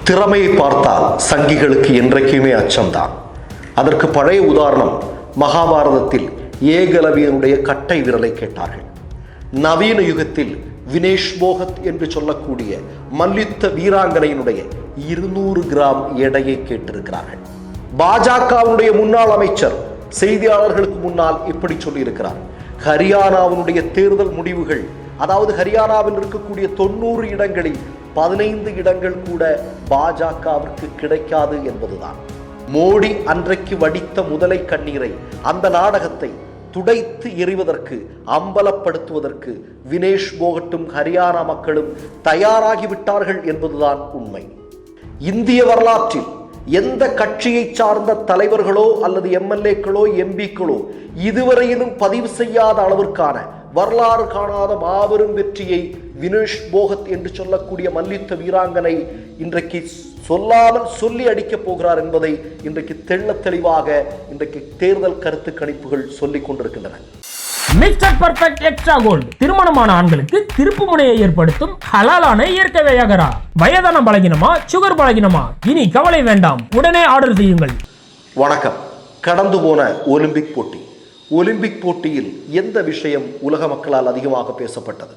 திறமையை பார்த்தால் சங்கிகளுக்கு என்றைக்குமே அச்சம்தான். அதற்கு பழைய உதாரணம் மகாபாரதத்தில் ஏகலவியனுடைய கட்டை விரலை கேட்டார்கள். நவீன யுகத்தில் வினேஷ் போகத் என்று சொல்லக்கூடிய மல்யுத்த வீராங்கனையினுடைய 200 கிராம் எடையை கேட்டிருக்கிறார்கள். பாஜகவுடைய முன்னாள் அமைச்சர் செய்தியாளர்களுக்கு முன்னால் இப்படி சொல்லியிருக்கிறார். ஹரியானாவினுடைய தேர்தல் முடிவுகள், அதாவது ஹரியானாவில் இருக்கக்கூடிய 90 இடங்களில் 15 இடங்கள் கூட பாஜகவிற்கு கிடைக்காது என்பதுதான். மோடி அன்றைக்கு வடித்த முதலை கண்ணீரை, அந்த நாடகத்தை துடைத்து எறிவதற்கு, அம்பலப்படுத்துவதற்கு வினேஷ் போகட்டும் ஹரியானா மக்களும் தயாராகிவிட்டார்கள் என்பதுதான் உண்மை. இந்திய வரலாற்றில் எந்த கட்சியை சார்ந்த தலைவர்களோ அல்லது எம்எல்ஏக்களோ எம்பிக்களோ இதுவரையிலும் பதிவு செய்யாத அளவிற்கான வரலாறு காணாத மாபெரும் வெற்றியை வினேஷ் போகத் என்று சொல்லக்கூடிய மல்யுத்த வீராங்கனை இன்றைக்கு சொல்லாமல் சொல்லி அடிக்கப் போகிறார் என்பதை இன்றைக்கு தெள்ள தெளிவாக இன்றைக்கு தேர்தல் கருத்து கணிப்புகள் சொல்லிக் கொண்டிருக்கின்றன. மிஸ்டர் பர்ஃபெக்ட் எக்ஸ்ட்ரா கோல்டு திருமணமான ஆண்களுக்கு திருப்பு முனையை ஏற்படுத்தும் ஹலாலான இயற்கை வியாகரா. வயதான பலகினமா, சுகர் பலகினமா, இனி கவலை வேண்டாம், உடனே ஆர்டர் செய்யுங்கள். வணக்கம். கடந்து போன ஒலிம்பிக் போட்டியில் எந்த விஷயம் உலக மக்களால் அதிகமாக பேசப்பட்டது?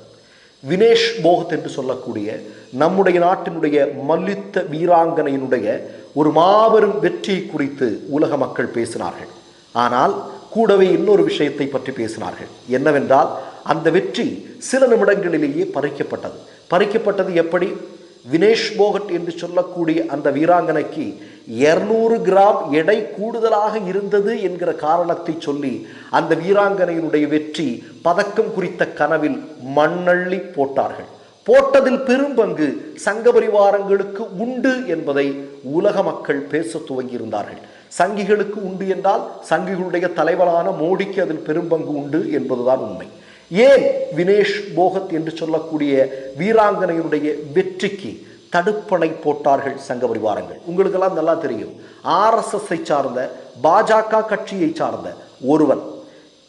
வினேஷ் போகத் என்று சொல்லக்கூடிய நம்முடைய நாட்டினுடைய மல்யுத்த வீராங்கனையினுடைய ஒரு மாபெரும் வெற்றி குறித்து உலக மக்கள் பேசினார்கள். ஆனால் கூடவே இன்னொரு விஷயத்தை பற்றி பேசினார்கள். என்னவென்றால், அந்த வெற்றி சில நிமிடங்களிலேயே பறிக்கப்பட்டது எப்படி? வினேஷ் போகட் என்று சொல்லக்கூடிய அந்த வீராங்கனைக்கு 200 கிராம் எடை கூடுதலாக இருந்தது என்கிற காரணத்தை சொல்லி அந்த வீராங்கனையினுடைய வெற்றி பதக்கம் குறித்த கனவில் மண்ணள்ளி போட்டார்கள். போட்டதில் பெரும் பங்கு சங்க பரிவாரங்களுக்கு உண்டு என்பதை உலக மக்கள் பேச துவங்கியிருந்தார்கள். சங்கிகளுக்கு உண்டு என்றால் சங்கிகளுடைய தலைவரான மோடிக்கு அதில் பெரும் பங்கு உண்டு என்பதுதான் உண்மை. ஏன் வினேஷ் போகத் என்று சொல்லக்கூடிய வீராங்கனையினுடைய வெற்றிக்கு தடுப்பணை போட்டார்கள் சங்க பரிவாரங்கள்? உங்களுக்கெல்லாம் நல்லா தெரியும். RSS சார்ந்த பாஜக கட்சியை சார்ந்த ஒருவன்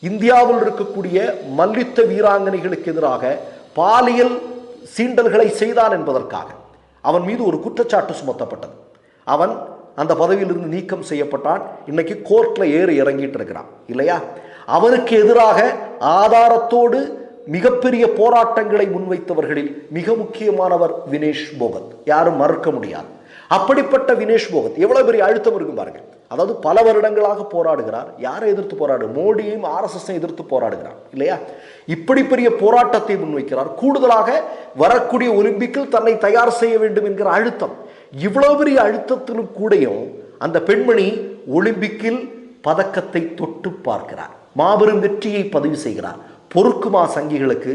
இந்தியாவில் இருக்கக்கூடிய மல்யுத்த வீராங்கனைகளுக்கு எதிராக பாலியல் சீண்டல்களை செய்தான் என்பதற்காக அவன் மீது ஒரு குற்றச்சாட்டு சுமத்தப்பட்டது. அவன் அந்த பதவியிலிருந்து நீக்கம் செய்யப்பட்டான். இன்னைக்கு கோர்ட்ல இறங்கிட்டு இருக்கிறான் இல்லையா? அவனுக்கு எதிராக ஆதாரத்தோடு மிகப்பெரிய போராட்டங்களை முன்வைத்தவர்களில் மிக முக்கியமானவர் வினேஷ் போகத். யாரும் மறுக்க முடியாது. அப்படிப்பட்ட வினேஷ் போகத் எவ்வளவு பெரிய அழுத்தம் இருக்கும் பாருங்க. அதாவது பல வருடங்களாக போராடுகிறார். யாரை எதிர்த்து போராடு? மோடியையும் RSS எதிர்த்து போராடுகிறார் இல்லையா? இப்படி பெரிய போராட்டத்தை முன்வைக்கிறார். கூடுதலாக வரக்கூடிய ஒலிம்பிக்கில் தன்னை தயார் செய்ய வேண்டும் என்கிற அழுத்தம். இவ்வளவு பெரிய அழுத்தத்திலும் கூடயும் அந்த பெண்மணி ஒலிம்பிக்கில் பதக்கத்தை தொட்டு பார்க்கிறார். மாபெரும் வெற்றியை பதிவு செய்கிறார். பொறுக்குமா சங்கிகளுக்கு?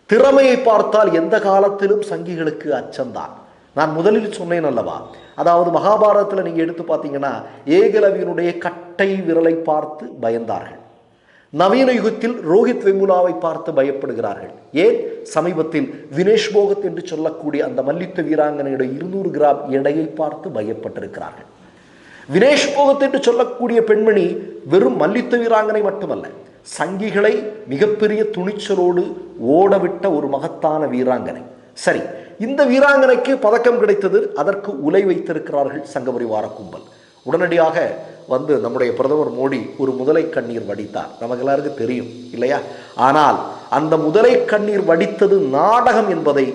திறமையை பார்த்தால் எந்த காலத்திலும் சங்கிகளுக்கு அச்சம்தான். நான் முதலில் சொன்னேன் அல்லவா? அதாவது மகாபாரதத்தில் நீங்க எடுத்து பார்த்தீங்கன்னா ஏகலவியனுடைய கட்டை விரலை பார்த்து பயந்தார்கள். நவீன யுகத்தில் ரோஹித் வெமுலாவை பார்த்து பயப்படுகிறார்கள். ஏன்? சமீபத்தில் வினேஷ் போகத் என்று சொல்லக்கூடிய அந்த மல்யுத்த வீராங்கனையுடைய 200 கிராம் எடையை பார்த்து பயப்பட்டிருக்கிறார்கள். வினேஷ் போகத் என்று சொல்லக்கூடிய பெண்மணி வெறும் மல்யுத்த வீராங்கனை மட்டுமல்ல, சங்கிகளை மிகப்பெரிய துணிச்சலோடு ஓடவிட்ட ஒரு மகத்தான வீராங்கனை. சரி, இந்த வீராங்கனைக்கு பதக்கம் கிடைத்தது. அதற்கு உலை வைத்திருக்கிறார்கள் சங்க பரிவார கும்பல். உடனடியாக வந்து நம்முடைய பிரதமர் மோடி ஒரு முதலை கண்ணீர் வடித்தார். நமக்கு எல்லாருக்கும் தெரியும் இல்லையா? ஆனால் அந்த முதலை கண்ணீர் வடித்தது நாடகம் என்பதை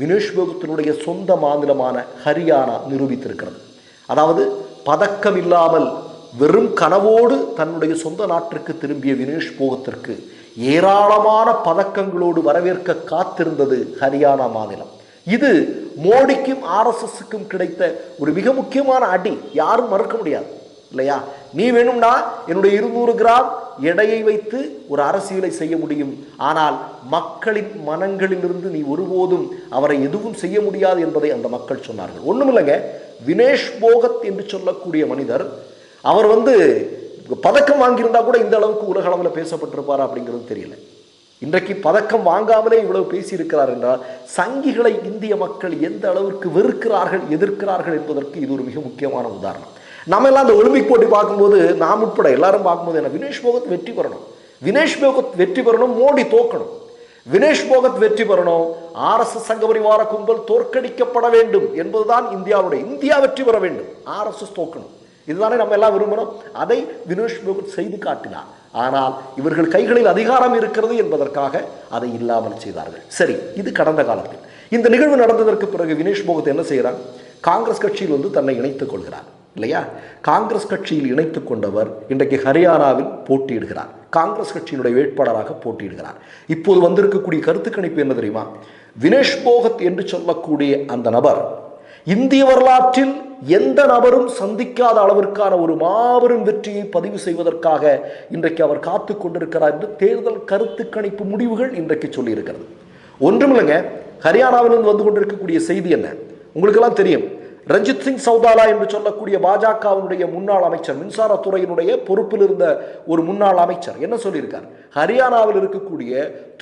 வினேஷ் போகத்தினுடைய சொந்த மாநிலமான ஹரியானா நிரூபித்திருக்கிறது. அதாவது பதக்கம் இல்லாமல் வெறும் கனவோடு தன்னுடைய சொந்த நாட்டிற்கு திரும்பிய வினேஷ் போகத்திற்கு ஏராளமான பதக்கங்களோடு வரவேற்க காத்திருந்தது ஹரியானா மாநிலம். இது மோடிக்கும் RSSக்கும் கிடைத்த ஒரு மிக முக்கியமான அடி. யாரும் மறுக்க முடியாது இல்லையா? நீ வேணும்னா என்னுடைய 200 கிராம் எடையை வைத்து ஒரு அரசியலை செய்ய முடியும், ஆனால் மக்களின் மனங்களிலிருந்து நீ ஒருபோதும் அவரை எதுவும் செய்ய முடியாது என்பதை அந்த மக்கள் சொன்னார்கள். ஒண்ணுமில்லைங்க, வினேஷ் போகத் என்று சொல்லக்கூடிய மனிதர் அவர் பதக்கம் வாங்கியிருந்தா கூட இந்த அளவுக்கு உலக அளவில் பேசப்பட்டிருப்பாரா அப்படிங்கிறது தெரியல. இன்றைக்கு பதக்கம் வாங்காமலே இவ்வளவு பேசியிருக்கிறார் என்றால் சங்கிகளை இந்திய மக்கள் எந்த அளவிற்கு வெறுக்கிறார்கள், எதிர்க்கிறார்கள் என்பதற்கு இது ஒரு மிக முக்கியமான உதாரணம். நம்ம எல்லாம் அந்த ஒலிம்பிக் போட்டி பார்க்கும்போது, நாம் உட்பட எல்லாரும் பார்க்கும்போது என்ன, வினேஷ் போகத் வெற்றி பெறணும், மோடி தோக்கணும். வினேஷ் போகத் வெற்றி பெறணும், RSS சங்கபரிவார கும்பல் தோற்கடிக்கப்பட வேண்டும் என்பதுதான் இந்தியா வெற்றி பெற வேண்டும், RSS தோக்கணும். இதுதானே நம்ம எல்லாம் விரும்பணும். அதை வினேஷ் போகத் செய்து காட்டினார். ஆனால் இவர்கள் கைகளில் அதிகாரம் இருக்கிறது என்பதற்காக அதை இல்லாமல் செய்தார்கள். சரி, இது கடந்த காலத்தில். இந்த நிகழ்வு நடந்ததற்கு பிறகு வினேஷ் போகத் என்ன செய்கிறார்? காங்கிரஸ் கட்சியில் தன்னை இணைத்துக் கொள்கிறார் இல்லையா? காங்கிரஸ் கட்சியில் இணைத்துக் கொண்டவர் இன்றைக்கு ஹரியானாவில் போட்டியிடுகிறார். காங்கிரஸ் கட்சியினுடைய வேட்பாளராக போட்டியிடுகிறார். இப்போது வந்திருக்கக்கூடிய கருத்து கணிப்பு என்ன தெரியுமா? வினேஷ் போகத் என்று சொல்லக்கூடிய அந்த நபர் இந்திய வரலாற்றில் எந்த நபரும் சந்திக்காத அளவிற்கான ஒரு மாபெரும் வெற்றியை பதிவு செய்வதற்காக இன்றைக்கு அவர் காத்து கொண்டிருக்கிறார் என்று தேர்தல் கருத்து கணிப்பு முடிவுகள் இன்றைக்கு சொல்லி இருக்கிறது. ஒன்றுமில்லைங்க, ஹரியானாவிலிருந்து வந்து கொண்டிருக்கக்கூடிய செய்தி என்ன உங்களுக்கெல்லாம் தெரியும். ரஞ்சித் சிங் சௌதாலா என்று சொல்லக்கூடிய பாஜகவினுடைய முன்னாள் அமைச்சர், மின்சாரத்துறையினுடைய பொறுப்பில் இருந்த ஒரு முன்னாள் அமைச்சர் என்ன சொல்லியிருக்கார்? ஹரியானாவில் இருக்கக்கூடிய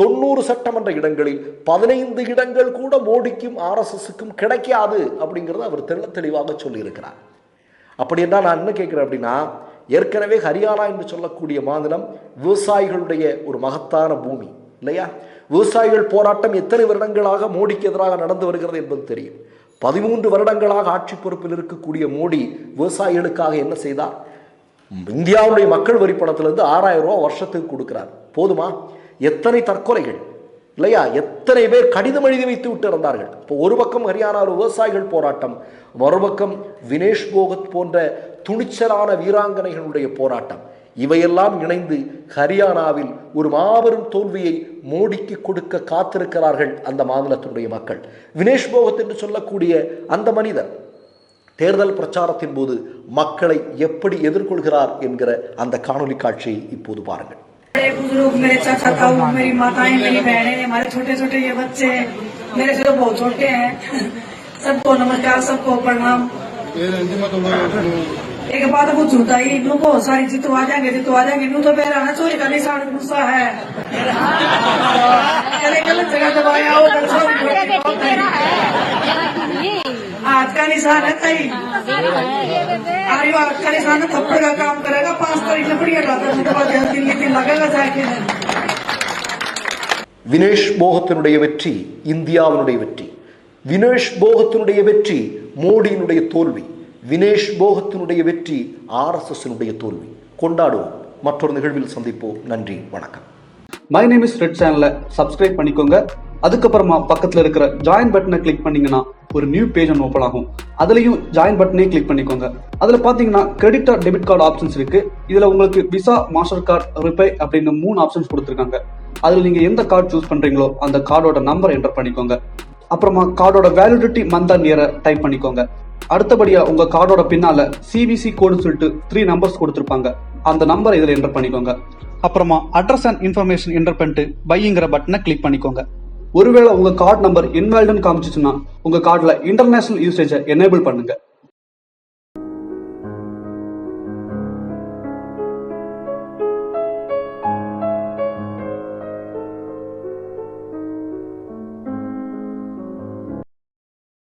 90 சட்டமன்ற இடங்களில் 15 இடங்கள் கூட மோடிக்கும் RSSக்கும் கிடைக்காது அப்படிங்கிறத அவர் தெளிவாக சொல்லியிருக்கிறார். அப்படி என்றால் நான் என்ன கேட்கிறேன் அப்படின்னா, ஏற்கனவே ஹரியானா என்று சொல்லக்கூடிய மாநிலம் விவசாயிகளுடைய ஒரு மகத்தான பூமி இல்லையா? விவசாயிகள் போராட்டம் எத்தனை வருடங்களாக மோடிக்கு எதிராக நடந்து வருகிறது என்பது தெரியும். 13 வருடங்களாக ஆட்சி பொறுப்பில் இருக்கக்கூடிய மோடி விவசாயிகளுக்காக என்ன செய்தார்? இந்தியாவுடைய மக்கள் வரி பணத்திலிருந்து 6000 ரூபாய் வருஷத்துக்கு கொடுக்கிறார். போதுமா? எத்தனை தற்கொலைகள் இல்லையா? எத்தனை பேர் கடிதம் எழுதி வைத்து விட்டு இறந்தார்கள். இப்போ ஒரு பக்கம் ஹரியானாவில் விவசாயிகள் போராட்டம், மறுபக்கம் வினேஷ் போகத் போன்ற துணிச்சலான வீராங்கனைகளுடைய போராட்டம். இவையெல்லாம் இணைந்து ஹரியானாவில் ஒரு மாபெரும் தோல்வியை மோடிக்கு கொடுக்க காத்திருக்கிறார்கள் அந்த மாநிலத்தினுடைய மக்கள். வினேஷ் போகத் என்று சொல்லக்கூடிய அந்த மனிதர் தேர்தல் பிரச்சாரத்தின் போது மக்களை எப்படி எதிர்கொள்கிறார் என்கிற அந்த காணொலி காட்சியை இப்போது பாருங்கள். मेरे चाचा ताऊ, मेरी माताएं, मेरी बहनें, हमारे छोटे छोटे ये बच्चे मेरे से तो बहुत छोटे हैं, सबको नमस्कार, सबको प्रणाम। एक बात पूछूता ही इनू बहुत सारी जितु आ जाएंगे इनू तो मेरा ना चोरी का निशान गुस्सा है, गलत जगह दबाया हो, आज का निशान है कई आज का निशान थप्पड़ का काम करेगा, 5 तारीख से बढ़िया दिल्ली लगेगा जाके. வினேஷ் போகத்தினுடைய வெற்றி இந்தியாவினுடைய வெற்றி, வினேஷ் போகத்தினுடைய வெற்றி மோடியினுடைய தோல்வி, வினேஷ் போகத்தினுடைய வெற்றி RSSனுடைய தோல்வி. கொண்டாடுவோம். மற்றொரு நிகழ்வில் சந்திப்போம். நன்றி, வணக்கம். மை நேம் இஸ் ரெட் சேனலை சப்ஸ்கிரைப் பண்ணிக்கோங்க. அதுக்கப்புறமா பக்கத்துல இருக்கிற ஜாயின் பட்டனை கிளிக் பண்ணீங்கன்னா ஒரு நியூ பேஜ் ஒன்று ஓப்பன் ஆகும். அதுலயும் ஜாயின் பட்டனே கிளிக் பண்ணிக்கோங்க. அதுல பாத்தீங்கன்னா credit R debit card options இருக்கு. இதுல உங்களுக்கு விசா, மாஸ்டர் கார்டு, ரிப்பே அப்படின்னு 3 ஆப்ஷன்ஸ் கொடுத்துருக்காங்க. அதுல நீங்க எந்த கார்டு சூஸ் பண்றீங்களோ அந்த கார்டோட நம்பர் என்டர் பண்ணிக்கோங்க. அப்புறமா கார்டோட வேலிடிட்டி மந்த் அண்ட் இயரை டைப் பண்ணிக்கோங்க. அடுத்தபடியா உங்க கார்டோட பின்னால CVC கோடுன்னு சொல்லிட்டு 3 நம்பர்ஸ் கொடுத்துருப்பாங்க. அந்த நம்பர் இதுல என்டர் பண்ணிக்கோங்க. அப்புறமா அட்ரஸ் அண்ட் இன்ஃபர்மேஷன் என்டர் பண்ணிட்டு பைங்கிற பட்டனை கிளிக் பண்ணிக்கோங்க. ஒருவேளை உங்க கார்டு நம்பர் இன்வாலிட்னு காமிச்சிச்சுன்னா உங்க கார்டுல இன்டர்நேஷனல் யூசேஜை எனேபிள் பண்ணுங்க.